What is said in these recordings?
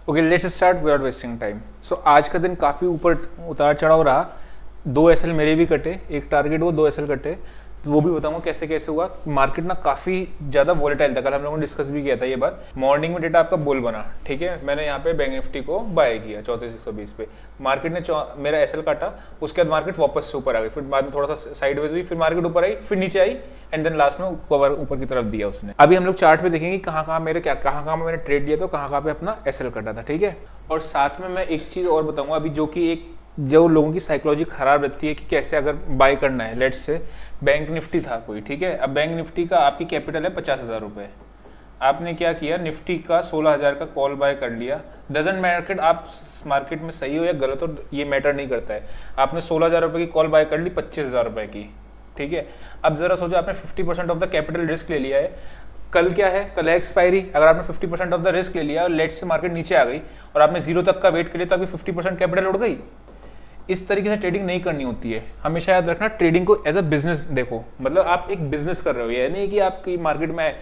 Okay, let's start without wasting time. So आज का दिन काफ़ी ऊपर उतार चढ़ाव रहा। 2 एसएल मेरे भी कटे, एक टारगेट हुआ, 2 एसएल कटे, तो वो भी बताऊंगा कैसे कैसे हुआ। मार्केट ना काफ़ी ज़्यादा वॉलेटाइल था, कल हम लोगों ने डिस्कस भी किया था ये बात। मॉर्निंग में डेटा आपका बुल बना, ठीक है, मैंने यहाँ पे बैंक निफ्टी को बाय किया 34,120 पे। मार्केट ने मेरा एसएल काटा, उसके बाद मार्केट वापस से ऊपर आ गई, फिर बाद में थोड़ा सा साइडवेज हुई, फिर मार्केट ऊपर आई, फिर नीचे आई, एंड देन लास्ट में कवर ऊपर की तरफ दिया उसने। अभी हम लोग चार्ट पे देखेंगे कहाँ कहाँ मैंने ट्रेड दिया, तो कहाँ पे अपना एसएल कटा था, ठीक है। और साथ में मैं एक चीज़ और बताऊंगा अभी, जो कि एक जो लोगों की साइकोलॉजी खराब रहती है कि कैसे अगर बाय करना है। लेट्स से बैंक निफ्टी था कोई, ठीक है, अब बैंक निफ्टी का आपकी कैपिटल है 50,000 रुपये। आपने क्या किया, निफ्टी का 16,000 का कॉल बाय कर लिया। डजेंट मार्केट आप मार्केट में सही हो या गलत हो, ये मैटर नहीं करता है। आपने 16,000 रुपये की कॉल बाय कर ली 25,000 रुपये की, ठीक है। अब जरा सोचो, आपने 50% ऑफ द कैपिटल रिस्क ले लिया है। कल क्या है, कल है एक्सपायरी। अगर आपने 50% ऑफ द रिस्क ले लिया और लेट से मार्केट नीचे आ गई और आपने 0 तक का वेट कर लिया, तो आपकी 50% कैपिटल उड़ गई। इस तरीके से ट्रेडिंग नहीं करनी होती है। हमेशा याद रखना, ट्रेडिंग को एज अ बिजनेस देखो, मतलब आप एक बिजनेस कर रहे हो। ये नहीं कि आपकी मार्केट में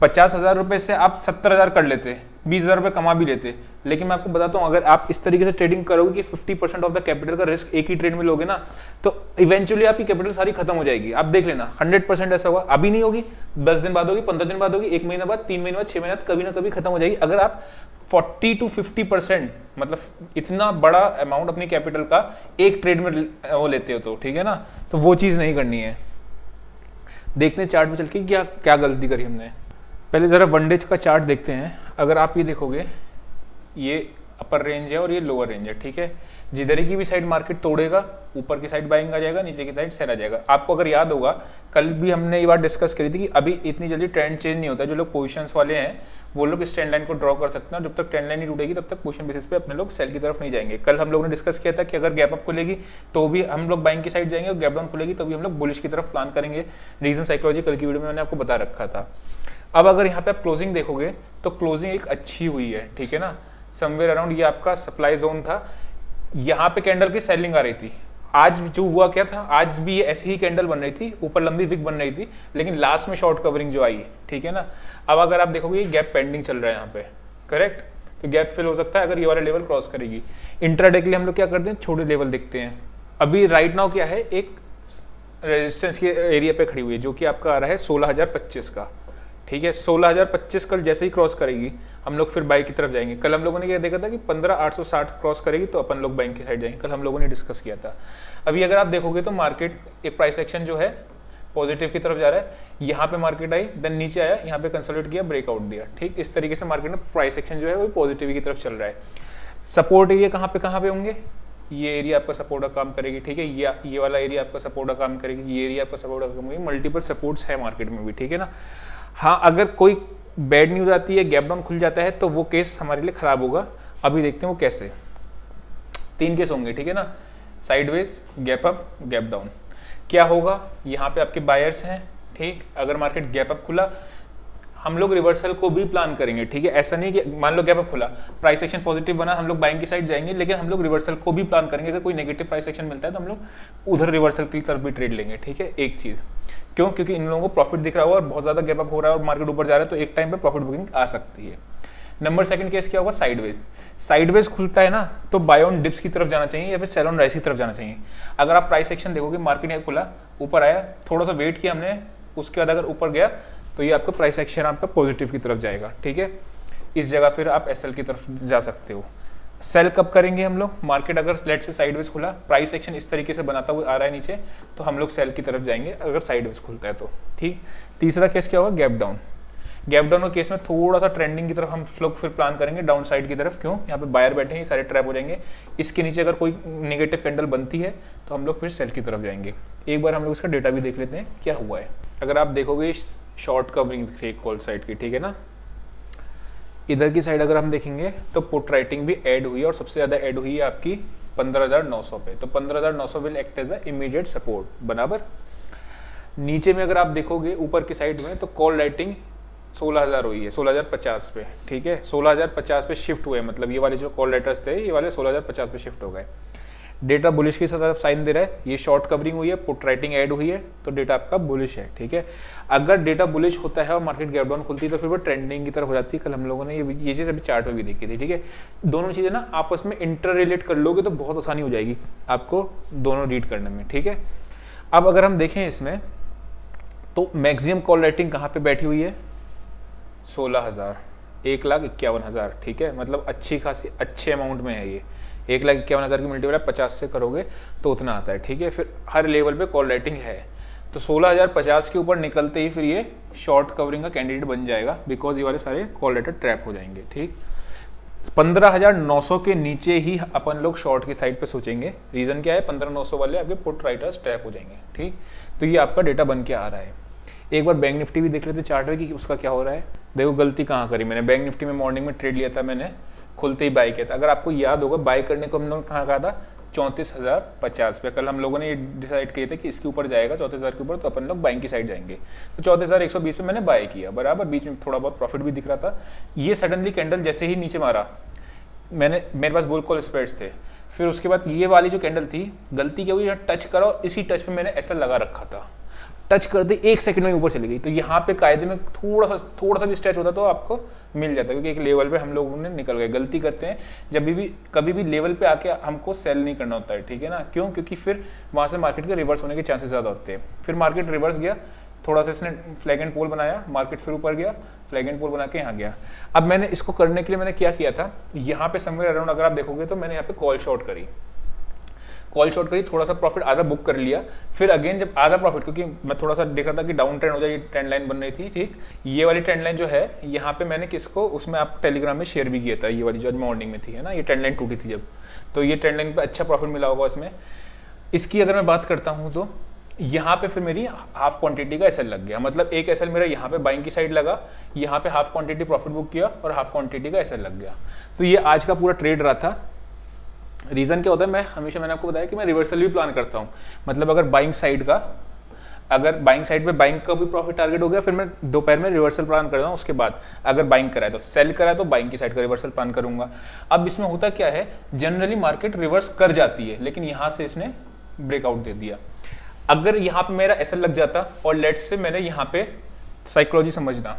50,000 रुपये से आप 70,000 कर लेते, 20,000 रुपये कमा भी लेते। लेकिन मैं आपको बताता हूँ, अगर आप इस तरीके से ट्रेडिंग करोगे कि 50% ऑफ द कैपिटल का रिस्क एक ही ट्रेड में लोगे ना, तो इवेंचुअली आपकी कैपिटल सारी खत्म हो जाएगी। आप देख लेना, 100% ऐसा हुआ। अभी नहीं होगी, 10 दिन बाद होगी, 15 दिन बाद होगी, 1 महीने बाद, 3 महीने बाद, 6 महीने बाद, कभी ना कभी खत्म हो जाएगी। अगर आप 40 to 50%, मतलब इतना बड़ा अमाउंट अपनी कैपिटल का एक ट्रेड में वो लेते हो, तो ठीक है ना, तो वो चीज़ नहीं करनी है। देखते हैं चार्ट में चल के क्या क्या गलती करी हमने। पहले ज़रा वनडे का चार्ट देखते हैं। अगर आप ये देखोगे, ये अपर रेंज है और ये लोअर रेंज है, ठीक है। जिधर की भी साइड मार्केट तोड़ेगा, ऊपर की साइड बाइंग आ जाएगा, नीचे की साइड सेल आ जाएगा। आपको अगर याद होगा, कल भी हमने ये बात डिस्कस करी थी कि अभी इतनी जल्दी ट्रेंड चेंज नहीं होता। जो लोग पोजीशंस वाले हैं वो लोग इस ट्रेंड लाइन को ड्रॉ कर सकते हैं, और जब तक ट्रेंड लाइन नहीं टूटेगी तब तक पोजीशन बेसिस पे अपने लोग सेल की तरफ नहीं जाएंगे। कल हम लोगों ने डिस्कस किया था कि अगर गैप अप खुलेगी तो भी हम लोग बाइंग की साइड जाएंगे, और गैप डाउन खुलेगी तो भी हम लोग बुलिश की तरफ प्लान करेंगे। रीजन साइकोलॉजी कल की वीडियो में मैंने आपको बता रखा था। अब अगर यहाँ पे आप क्लोजिंग देखोगे तो क्लोजिंग एक अच्छी हुई है, ठीक है ना। समवेयर अराउंड ये आपका सप्लाई जोन था, यहाँ पे कैंडल की सेलिंग आ रही थी। आज जो हुआ क्या था, आज भी ऐसी ही कैंडल बन रही थी, ऊपर लंबी विक बन रही थी, लेकिन लास्ट में शॉर्ट कवरिंग जो आई, ठीक है ना। अब अगर आप देखोगे गैप पेंडिंग चल रहा है यहाँ पे, करेक्ट, तो गैप फिल हो सकता है अगर ये वाला लेवल क्रॉस करेगी। इंट्राडे के लिए हम लोग क्या करते हैं, छोटे लेवल देखते हैं। अभी राइट नाउ क्या है, एक रेजिस्टेंस के एरिया पे खड़ी हुई है, जो कि आपका आ रहा है 16,025 का, ठीक है। 16,025 कल जैसे ही क्रॉस करेगी हम लोग फिर बाई की तरफ जाएंगे। कल हम लोगों ने क्या देखा था कि 15,860 क्रॉस करेगी तो अपन लोग बैंक की साइड जाएंगे, कल हम लोगों ने डिस्कस किया था। अभी अगर आप देखोगे तो मार्केट एक प्राइस एक्शन जो है पॉजिटिव की तरफ जा रहा है। यहाँ पे मार्केट आई, देन नीचे आया, यहाँ पे कंसोलिडेट किया, ब्रेकआउट दिया, ठीक। इस तरीके से मार्केट में प्राइस एक्शन जो है वो पॉजिटिव की तरफ चल रहा है। सपोर्ट एरिया कहाँ पे होंगे, ये एरिया आपका सपोर्ट का काम करेगी, ठीक है। ये वाला एरिया आपका सपोर्ट का काम करेगी, ये एरिया आपका सपोर्ट का काम करेगी। मल्टीपल सपोर्ट्स है मार्केट में भी, ठीक है ना। हाँ, अगर कोई बैड न्यूज आती है, गैप डाउन खुल जाता है, तो वो केस हमारे लिए खराब होगा। अभी देखते हैं वो कैसे। 3 केस होंगे, ठीक है ना, sideways, gap up, gap down. क्या होगा, यहाँ पे आपके बायर्स हैं, ठीक। अगर मार्केट गैप अप खुला, हम लोग रिवर्सल को भी प्लान करेंगे, ठीक है। ऐसा नहीं कि मान लो गैप अप खुला, प्राइस एक्शन पॉजिटिव बना, हम लोग बाइंग की साइड जाएंगे, लेकिन हम लोग रिवर्सल को भी प्लान करेंगे। अगर कोई नेगेटिव प्राइस एक्शन मिलता है तो हम लोग उधर रिवर्सल की तरफ भी ट्रेड लेंगे, ठीक है। एक चीज़ क्यों, क्योंकि इन लोगों को प्रॉफिट दिख रहा होगा और बहुत ज़्यादा गैप अप हो रहा है और मार्केट ऊपर जा रहा है, तो एक टाइम पे प्रॉफिट बुकिंग आ सकती है। नंबर सेकंड केस क्या होगा, साइडवेज। साइडवेज खुलता है ना, तो बाय ऑन डिप्स की तरफ जाना चाहिए या फिर सेल ऑन राइज की तरफ जाना चाहिए। अगर आप प्राइस एक्शन देखोगे, मार्केट यहाँ खुला, ऊपर आया, थोड़ा सा वेट किया हमने, उसके बाद अगर ऊपर गया तो ये आपका प्राइस एक्शन आपका पॉजिटिव की तरफ जाएगा, ठीक है। इस जगह फिर आप एसएल की तरफ जा सकते हो। सेल कब करेंगे हम लोग, मार्केट अगर लेट से साइडवेज खुला, प्राइस एक्शन इस तरीके से बनाता हुआ आ रहा है नीचे, तो हम लोग सेल की तरफ जाएंगे अगर साइडवेज खुलता है तो, ठीक। तीसरा केस क्या होगा, गैप डाउन। गैप डाउन के केस में थोड़ा सा ट्रेंडिंग की तरफ हम लोग फिर प्लान करेंगे, डाउन साइड की तरफ। क्यों, यहाँ पे बायर बैठे हैं, सारे ट्रैप हो जाएंगे। इसके नीचे अगर कोई नेगेटिव कैंडल बनती है तो हम लोग फिर सेल की तरफ जाएंगे। एक बार हम लोग इसका डेटा भी देख लेते हैं क्या हुआ है। अगर आप देखोगे शॉर्ट कवरिंग दिख रही है कॉल साइड की, ठीक है ना। इधर की साइड अगर हम देखेंगे तो पुट राइटिंग भी ऐड हुई है, और सबसे ज़्यादा ऐड हुई है आपकी 15,900 पे। तो 15,900 will act as a immediate support, बराबर। नीचे में अगर आप देखोगे ऊपर की साइड में, तो कॉल राइटिंग 16,000 हुई है, 16,050 पे, ठीक है। 16,050 पे शिफ्ट हुए, मतलब ये वाले जो कॉल लेटर्स थे ये वाले 16,050 पे शिफ्ट हो गए। डेटा बुलिश की तरफ साइन दे रहा है, ये शॉर्ट कवरिंग हुई है, पुट राइटिंग ऐड हुई है, तो डेटा आपका बुलिश है, ठीक है। अगर डेटा बुलिश होता है और मार्केट गैप डाउन खुलती है तो फिर वो ट्रेंडिंग की तरफ हो जाती है। कल हम लोगों ने ये चीज़ अभी चार्ट में भी देखी थी, ठीक है। दोनों चीज़ें ना आपस में इंटर रिलेट कर लोगे तो बहुत आसानी हो जाएगी आपको दोनों रीड करने में, ठीक है। अब अगर हम देखें इसमें तो मैक्सिमम कॉल राइटिंग कहाँ पे बैठी हुई है, 16,000, 1,51,000, ठीक है। मतलब अच्छी खासी अच्छे अमाउंट में है ये। 1,51,000 की मल्टीप्लाई 50 से करोगे तो उतना आता है, ठीक है। फिर हर लेवल पे कॉल राइटिंग है, तो 16,050 के ऊपर निकलते ही फिर ये शॉर्ट कवरिंग का कैंडिडेट बन जाएगा, बिकॉज ये वाले सारे कॉल राइटर ट्रैप हो जाएंगे, ठीक। 15,900 के नीचे ही अपन लोग शॉर्ट की साइड पे सोचेंगे। रीजन क्या है, 15,900 वाले आपके पुट राइटर्स ट्रैप हो जाएंगे, ठीक। तो ये आपका डेटा बन के आ रहा है। एक बार बैंक निफ्टी भी देख लेते चार्ट में कि उसका क्या हो रहा है। देखो गलती कहाँ करी मैंने, बैंक निफ्टी में मॉर्निंग में ट्रेड लिया था मैंने, खुलते ही बाय किया था। अगर आपको याद होगा बाय करने को हम लोग कहाँ कहा था, 34,050 पे। कल हम लोगों ने ये डिसाइड किए थे कि इसके ऊपर जाएगा 34,000 के ऊपर तो अपन लोग बाइंग की साइड जाएंगे। तो 34,120 पे मैंने बाय किया, बराबर। बीच में थोड़ा बहुत प्रॉफिट भी दिख रहा था। ये सडनली कैंडल जैसे ही नीचे मारा, मेरे पास बुल कॉल स्प्रेड्स थे। फिर उसके बाद ये वाली जो कैंडल थी, गलती क्या हुई, यहाँ टच करा और इसी टच पे मैंने ऐसा लगा रखा था। टच कर दे 1 सेकंड में ऊपर चली गई। तो यहाँ पे कायदे में थोड़ा सा भी स्ट्रेच होता तो आपको मिल जाता, क्योंकि एक लेवल पे हम लोगों ने निकल गए। गलती करते हैं जब भी कभी भी लेवल पे आके हमको सेल नहीं करना होता है, ठीक है ना। क्यों? क्योंकि फिर वहाँ से मार्केट के रिवर्स होने के चांसेस ज़्यादा होते हैं। फिर मार्केट रिवर्स गया, थोड़ा सा इसने फ्लैग एंड पोल बनाया, मार्केट फिर ऊपर गया, फ्लैग एंड पोल बना के यहाँ गया। अब मैंने इसको करने के लिए मैंने क्या किया था, यहाँ पे समवेयर अराउंड अगर आप देखोगे तो मैंने यहाँ पे कॉल शॉर्ट करी, थोड़ा सा प्रॉफिट आधा बुक कर लिया। फिर अगेन जब आधा प्रॉफिट, क्योंकि मैं थोड़ा सा देख रहा था कि डाउन ट्रेंड हो जाए, ट्रेंड लाइन बन रही थी, ठीक। ये वाली ट्रेंड लाइन जो है यहाँ पे मैंने किसको, उसमें आपको टेलीग्राम में शेयर भी किया था, ये वाली जो मॉर्निंग में थी, है ना, ये ट्रेंड लाइन टूटी थी जब, तो ये ट्रेंड लाइन पे अच्छा प्रॉफिट मिला होगा इसमें। इसकी अगर मैं बात करता हूँ तो यहाँ पे फिर मेरी हाफ क्वांटिटी का एसएल लग गया। मतलब एक एसएल मेरा यहाँ पे बाइंग की साइड लगा, यहाँ पे हाफ क्वांटिटी प्रॉफिट बुक किया और हाफ क्वांटिटी का एसएल लग गया। तो ये आज का पूरा ट्रेड रहा था। रीजन क्या होता है, मैंने आपको बताया कि मैं रिवर्सल भी प्लान करता हूँ। मतलब अगर बाइंग साइड पे बाइंग का भी प्रॉफिट टारगेट हो गया, फिर मैं दोपहर में रिवर्सल प्लान करता हूँ। उसके बाद अगर बाइंग कराए तो सेल कराए तो बाइंग की साइड का रिवर्सल प्लान करूंगा। अब इसमें होता क्या है, जनरली मार्केट रिवर्स कर जाती है, लेकिन यहाँ से इसने ब्रेकआउट दे दिया। अगर यहाँ पे मेरा एसएल लग जाता और लेट से मैंने यहाँ पे साइकोलॉजी समझना,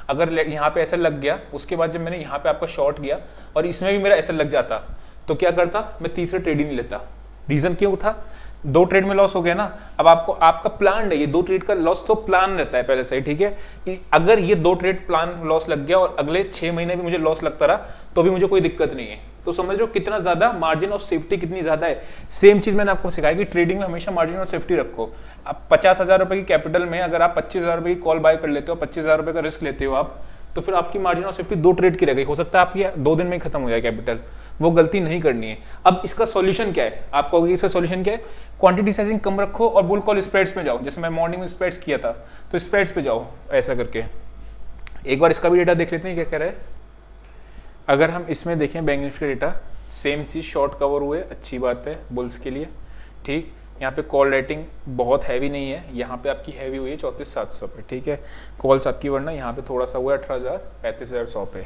अगर यहाँ पे एसएल लग गया, उसके बाद जब मैंने यहाँ पे आपका शॉर्ट किया और इसमें भी मेरा एसएल लग जाता, तो क्या करता, मैं तीसरा ट्रेड ही नहीं लेता। रीजन क्यों था, 2 ट्रेड में लॉस हो गया ना। अब आपका प्लान है, ये 2 ट्रेड का लॉस तो प्लान रहता है पहले से, ठीक है। कि अगर ये 2 ट्रेड प्लान लॉस लग गया और अगले 6 महीने भी मुझे लॉस लगता रहा तो भी मुझे कोई दिक्कत नहीं है। तो समझ लो कितना ज्यादा मार्जिन ऑफ सेफ्टी कितनी ज्यादा है। सेम चीज मैंने आपको सिखाया कि ट्रेडिंग में हमेशा मार्जिन ऑफ सेफ्टी रखो। आप 50,000 रुपए की कैपिटल में अगर आप 25,000 रुपए की कॉल बाय कर लेते हो, 25,000 रुपए का रिस्क लेते हो आप, तो फिर आपकी मार्जिन ऑफ सेफ्टी 2 ट्रेड की रह गई। हो सकता है आपकी 2 दिन में ही खत्म हो जाए कैपिटल। वो गलती नहीं करनी है। अब इसका सॉल्यूशन क्या है, आप कहोगे इसका सॉल्यूशन क्या है, क्वांटिटी साइजिंग कम रखो और बुल कॉल स्प्रेड्स में जाओ। जैसे मैं मॉर्निंग में स्प्रेड्स किया था, तो स्प्रेड्स पे जाओ ऐसा करके। एक बार इसका भी डेटा देख लेते हैं क्या कह रहा है। अगर हम इसमें देखें बैंक निफ्टी का डेटा, सेम चीज शॉर्ट कवर हुए, अच्छी बात है बुल्स के लिए, ठीक। यहाँ पे कॉल रेटिंग बहुत हैवी नहीं है, यहाँ पे आपकी हैवी हुई है 34,700 पे, ठीक है। कॉल्स आपकी वरना यहाँ पे थोड़ा सा हुआ है 18,000 35,100 पे।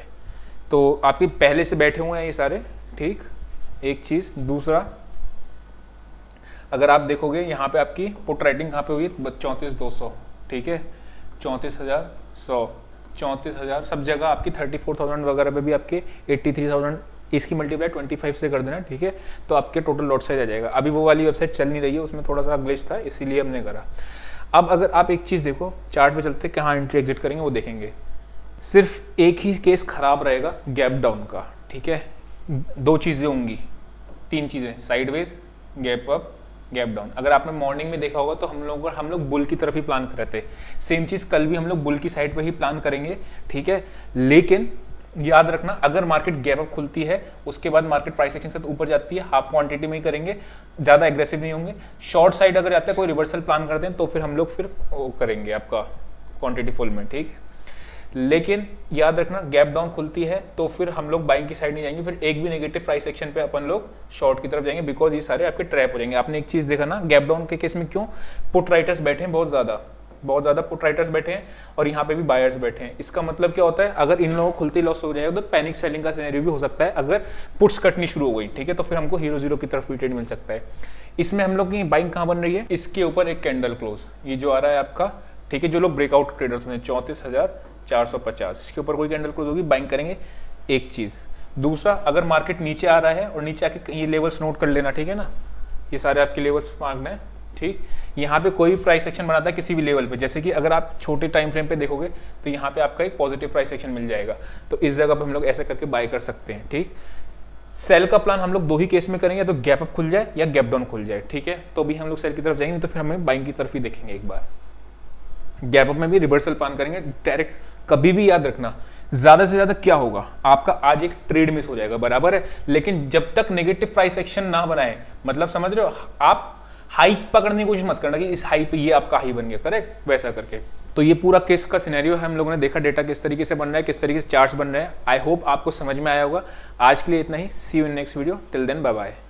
तो आपके पहले से बैठे हुए हैं ये सारे, ठीक। एक चीज, दूसरा अगर आप देखोगे यहाँ पे आपकी पुट राइटिंग कहाँ पे हुई है, 34,200, ठीक है। 34,100, 34,000, सब जगह आपकी 34,000 वगैरह पे भी आपके 83,000, इसकी मल्टीप्लाई 25 से कर देना, ठीक है। तो आपके टोटल लॉट साइज आ जाएगा। अभी वो वाली वेबसाइट चल नहीं रही है, उसमें थोड़ा सा ग्लिच था, इसीलिए हमने करा। अब अगर आप एक चीज देखो, चार्ट पे चलते कहाँ एंट्री एग्जिट करेंगे वो देखेंगे। सिर्फ एक ही केस खराब रहेगा, गैप डाउन का, ठीक है। 2 चीजें होंगी, 3 चीजें, sideways, gap up, gap down. अगर आपने मॉर्निंग में देखा होगा तो हम लोग बुल की तरफ ही प्लान कर रहे थे। सेम चीज कल भी हम लोग बुल की साइड पे ही प्लान करेंगे, ठीक है। लेकिन याद रखना, अगर मार्केट गैप अप खुलती है, उसके बाद मार्केट प्राइस एक्शन से ऊपर जाती है, हाफ क्वांटिटी में ही करेंगे, ज्यादा एग्रेसिव नहीं होंगे। शॉर्ट साइड अगर आता है, कोई रिवर्सल प्लान करते हैं तो फिर हम लोग फिर वो करेंगे आपका क्वांटिटी फुल में, ठीक है। लेकिन याद रखना, गैप डाउन खुलती है तो फिर हम लोग बाइंग की साइड नहीं जाएंगे, फिर एक भी नेगेटिव प्राइस एक्शन पे अपन लोग शॉर्ट की तरफ जाएंगे, बिकॉज ये सारे आपके ट्रैप हो जाएंगे। आपने एक चीज देखा ना, गैप डाउन के केस में क्यों पुट राइटर्स बैठे हैं बहुत ज्यादा, बहुत ज़्यादा पुट राइटर्स बैठे हैं और यहाँ पे भी बायर्स बैठे हैं। इसका मतलब क्या होता है, अगर इन लोगों को खुलते लॉस हो जाएगा तो पैनिक सेलिंग का सिनेरियो भी हो सकता है अगर पुट्स कटनी शुरू हो गई, ठीक है, तो फिर हमको हीरो जीरो की तरफ भी ट्रेड मिल सकता है। इसमें हम लोग की बाइंग कहाँ बन रही है, इसके ऊपर एक कैंडल क्लोज ये जो आ रहा है आपका, ठीक है, जो लोग ब्रेकआउट ट्रेडर्स हैं 34,450 इसके ऊपर कोई कैंडल क्लोज होगी, बाइंग करेंगे, एक चीज़। दूसरा, अगर मार्केट नीचे आ रहा है और नीचे आके ये लेवल्स नोट कर लेना, ठीक है ना, ये सारे आपके लेवल्स मांगना है, ठीक। यहाँ पे कोई प्राइस एक्शन बनाता है किसी भी लेवल पे, जैसे कि अगर आप छोटे टाइम फ्रेम पे देखोगे तो यहाँ पे आपका एक पॉजिटिव प्राइस एक्शन मिल जाएगा, तो इस जगह पे हम लोग ऐसे करके बाय कर सकते हैं, ठीक। सेल का प्लान हम लोग दो ही केस में करेंगे, तो गैप अप खुल जाए या गैप डाउन खुल जाए, ठीक है, तो भी हम लोग सेल की तरफ जाएंगे, तो फिर हमें बाइंग की तरफ ही देखेंगे एक बार। गैप अप में भी रिवर्सल प्लान करेंगे डायरेक्ट। कभी भी याद रखना, ज्यादा से ज्यादा क्या होगा, आपका आज एक ट्रेड मिस हो जाएगा, बराबर है, लेकिन जब तक नेगेटिव प्राइस एक्शन ना बनाए, मतलब समझ रहे हो, आप हाई पकड़ने की कोशिश मत करना कि इस हाई पे ये आपका हाई बन गया, करेक्ट, वैसा करके। तो ये पूरा केस का सिनेरियो है, हम लोगों ने देखा डेटा किस तरीके से बन रहा है, किस तरीके से चार्ट्स बन रहे हैं। आई होप आपको समझ में आया होगा। आज के लिए इतना ही, see you in next video, till then bye bye.